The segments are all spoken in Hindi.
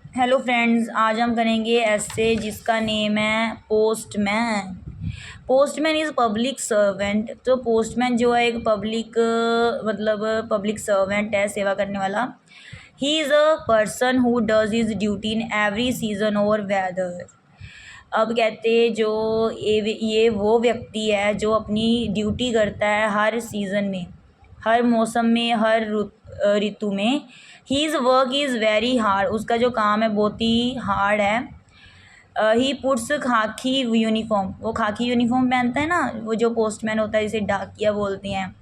हेलो फ्रेंड्स, आज हम करेंगे ऐसे जिसका नेम है postman. Postman is public servant. तो पोस्टमैन जो है एक पब्लिक सर्वेंट है, सेवा करने वाला। He is a person who does his duty in every season और वेदर। अब कहते जो ये वो व्यक्ति है जो अपनी ड्यूटी करता है हर सीज़न में, हर मौसम में, हर ऋतु में। His work is very hard. उसका जो काम है बहुत ही हार्ड है। ही पुट्स खाकी यूनिफॉर्म। वो खाकी यूनिफॉर्म पहनता है ना, वो जो पोस्टमैन होता है जिसे डाकिया बोलते हैं।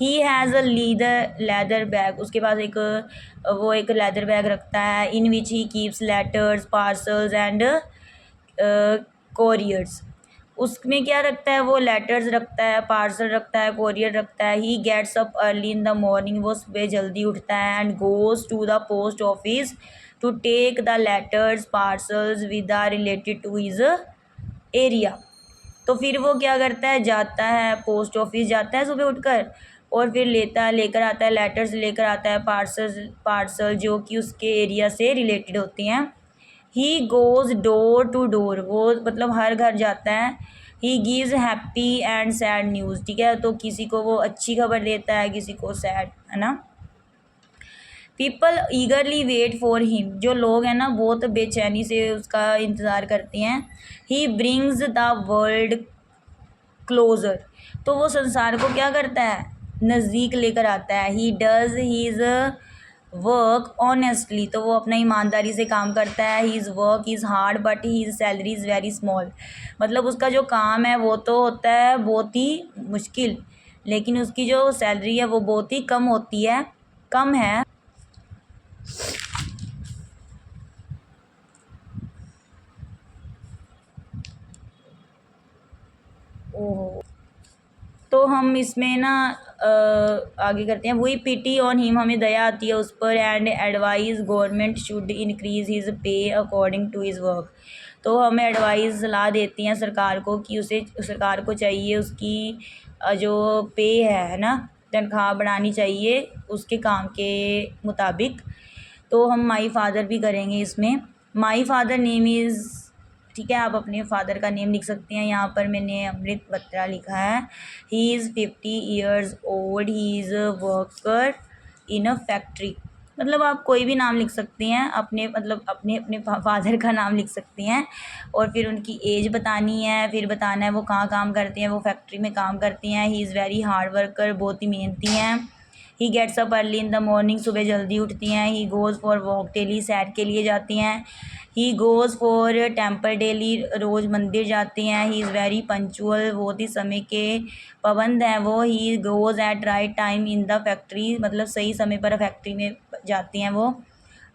He has a leather bag. उसके पास वो एक लेदर बैग रखता है। In which he keeps letters, parcels and couriers. उसमें क्या रखता है, वो लेटर्स रखता है, पार्सल रखता है, कोरियर रखता है। He gets up early in the morning. वो सुबह जल्दी उठता है। And goes to the post office to take the letters, parcels with are related to his area. तो फिर वो क्या करता है, जाता है पोस्ट ऑफिस, जाता है सुबह उठकर और फिर लेकर आता है, लेटर्स लेकर आता है, पार्सल जो कि उसके एरिया से रिलेटेड होती हैं। He goes door to door. वो मतलब हर घर जाता है। He gives happy and sad news. ठीक है, तो किसी को वो अच्छी खबर देता है, किसी को सैड, है ना। People eagerly wait for him. जो लोग हैं ना बहुत बेचैनी से उसका इंतज़ार करते हैं। He brings the world closer. तो वो संसार को क्या करता है, नज़दीक लेकर आता है। He does his work honestly. तो वो अपना ईमानदारी से काम करता है। His work is hard but his salary is very small. मतलब उसका जो काम है वो तो होता है बहुत ही मुश्किल, लेकिन उसकी जो सैलरी है वो बहुत ही कम होती है, कम है। ओह, तो हम इसमें ना आगे करते हैं। वही पीटी ऑन हिम। हमें दया आती है उस पर। And advice government should increase his pay according to his work. तो हमें एडवाइस सलाह देती हैं सरकार को कि सरकार को चाहिए उसकी जो पे है ना, तनख्वाह बढ़ानी चाहिए उसके काम के मुताबिक। तो हम माई फादर भी करेंगे इसमें। माई फादर नेम इज़, ठीक है, आप अपने फादर का नेम लिख सकते हैं। यहाँ पर मैंने अमृत बत्रा लिखा है। He is 50 years old. He is a worker in a factory. मतलब आप कोई भी नाम लिख सकते हैं, अपने अपने फादर का नाम लिख सकते हैं और फिर उनकी एज बतानी है, फिर बताना है वो कहाँ काम करते हैं। वो फैक्ट्री में काम करती हैं। He is very hard worker. बहुत ही मेहनती हैं। He gets up early in the morning. सुबह जल्दी उठती हैं। He goes for walk daily. सैर के लिए जाती हैं। He goes for temple daily. रोज़ मंदिर जाती हैं। He is very punctual. बहुत ही समय के पाबंद हैं वो। He goes at right time in the factory. मतलब सही समय पर फैक्ट्री में जाती हैं वो।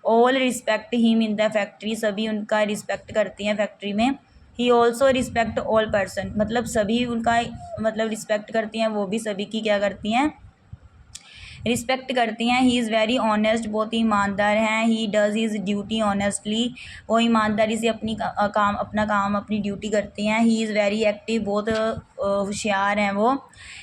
All respect him in the factory. सभी उनका रिस्पेक्ट करती हैं फैक्ट्री में। He also respect all person. मतलब सभी उनका रिस्पेक्ट करती हैं, वो भी सभी की क्या करती हैं, रिस्पेक्ट करती हैं। He is very honest. बहुत ही ईमानदार हैं। He does his duty honestly. वो ईमानदारी से अपना काम अपनी ड्यूटी करती हैं। He is very active. बहुत होशियार हैं वो।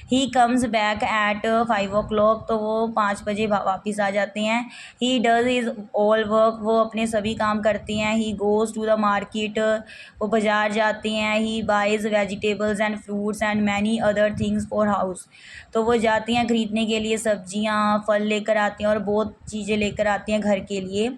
He comes back at 5 o'clock। तो वो 5 बजे वापस आ जाते हैं। He does his all work. वो अपने सभी काम करती हैं। He goes to the market. वो बाज़ार जाती हैं। He buys vegetables and fruits and many other things for house. तो वो जाती हैं ख़रीदने के लिए, सब्जियां, फल लेकर आती हैं और बहुत चीज़ें लेकर आती हैं घर के लिए,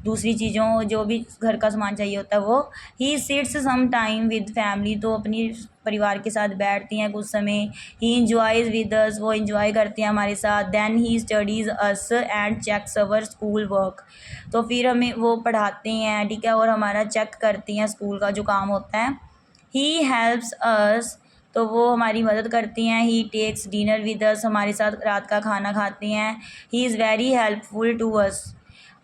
दूसरी चीज़ों जो भी घर का सामान चाहिए होता है वो। He sits some time with family. तो अपनी परिवार के साथ बैठती हैं कुछ समय। He enjoys with us. वो इंजॉय करती हैं हमारे साथ। Then he studies us and checks our school work. तो फिर हमें वो पढ़ाते हैं, ठीक है, और हमारा चेक करती हैं स्कूल का जो काम होता है। He helps us. तो वो हमारी मदद करती हैं। He takes dinner with us. हमारे साथ रात का खाना खाती हैं। He is very helpful to us.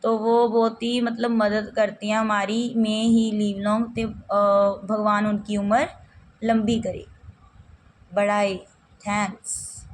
तो वो बहुत ही मदद करती हैं हमारी। May he live long. तो भगवान उनकी उम्र लंबी करे, बढ़ाए। थैंक्स।